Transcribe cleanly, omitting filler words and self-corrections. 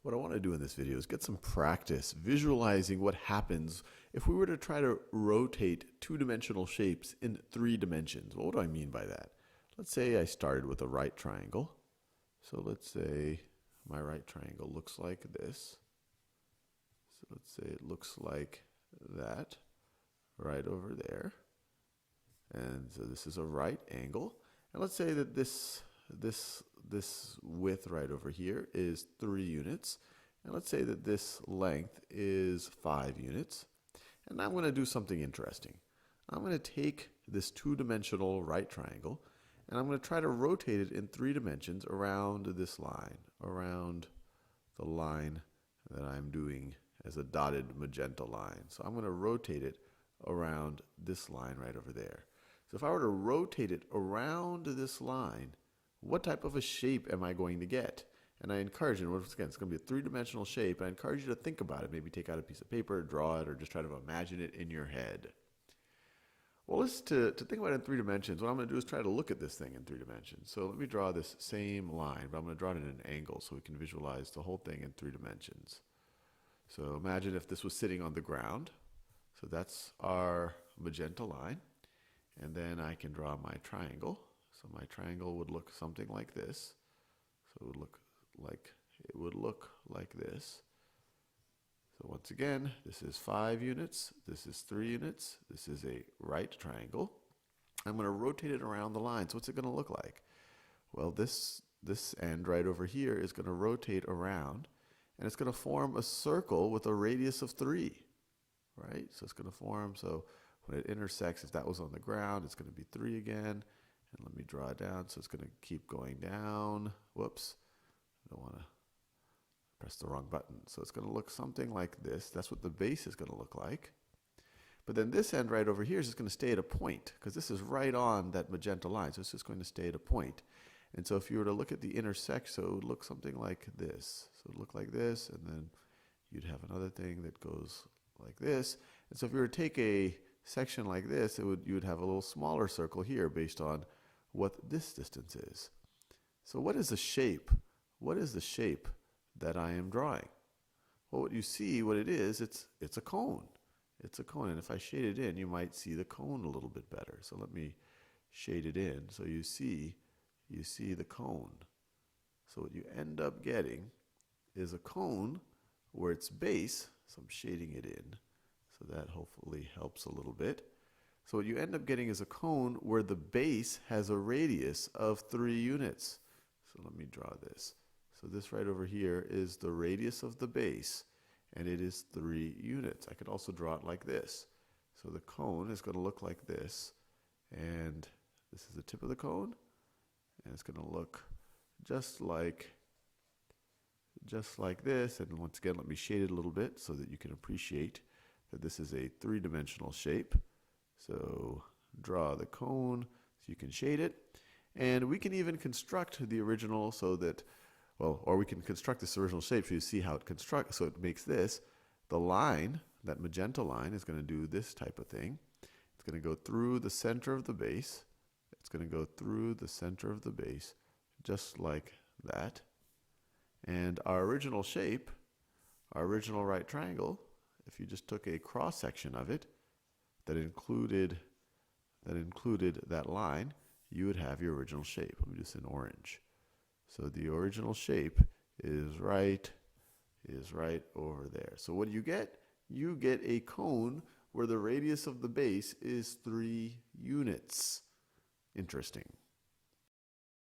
What I want to do in this video is get some practice visualizing what happens if we were to try to rotate two-dimensional shapes in 3 dimensions. What do I mean by that? Let's say I started with a right triangle. So let's say my right triangle looks like this. So let's say it looks like that right over there. And so this is a right angle. And let's say that this width right over here is 3 units. And let's say that this length is 5 units. And now I'm going to do something interesting. I'm going to take this two-dimensional right triangle and I'm going to try to rotate it in 3 dimensions around this line, around the line that I'm doing as a dotted magenta line. So I'm going to rotate it around this line right over there. So if I were to rotate it around this line, what type of a shape am I going to get? And I encourage you, once again, it's going to be a 3-dimensional shape. I encourage you to think about it. Maybe take out a piece of paper, draw it, or just try to imagine it in your head. Well, to think about it in 3 dimensions, what I'm going to do is try to look at this thing in 3 dimensions. So let me draw this same line, but I'm going to draw it at an angle so we can visualize the whole thing in 3 dimensions. So imagine if this was sitting on the ground. So that's our magenta line. And then I can draw my triangle. So my triangle would look something like this. So it would look like this. So once again, this is 5 units, this is 3 units, this is a right triangle. I'm going to rotate it around the line. So what's it going to look like? Well, this end right over here is going to rotate around, and it's going to form a circle with a radius of 3, right? So it's going to form, so when it intersects, if that was on the ground, it's going to be 3 again. And let me draw it down. So it's going to keep going down. Whoops. I don't want to press the wrong button. So it's going to look something like this. That's what the base is going to look like. But then this end right over here is just going to stay at a point because this is right on that magenta line. So it's just going to stay at a point. And so if you were to look at the intersection, so it would look something like this. So it would look like this, and then you'd have another thing that goes like this. And so if you were to take a section like this, you would have a little smaller circle here based on what this distance is. So what is the shape? What is the shape that I am drawing? Well, what you see, what it is, it's a cone. It's a cone, and if I shade it in, you might see the cone a little bit better. So let me shade it in so you see the cone. So what you end up getting is a cone where its base, so I'm shading it in, so that hopefully helps a little bit. So what you end up getting is a cone where the base has a radius of 3 units. So let me draw this. So this right over here is the radius of the base, and it is 3 units. I could also draw it like this. So the cone is going to look like this, and this is the tip of the cone, and it's going to look just like this. And once again, let me shade it a little bit so that you can appreciate that this is a 3-dimensional shape. So draw the cone so you can shade it. And we can even construct the original so that, well, or we can construct this original shape so you see how it constructs. So it makes this, the line, that magenta line is going to do this type of thing. It's going to go through the center of the base. It's going to go through the center of the base, just like that. And our original shape, our original right triangle, if you just took a cross section of it that included that line, you would have your original shape. Let me do this in orange. So the original shape is right over there. So what do you get? You get a cone where the radius of the base is 3 units. Interesting.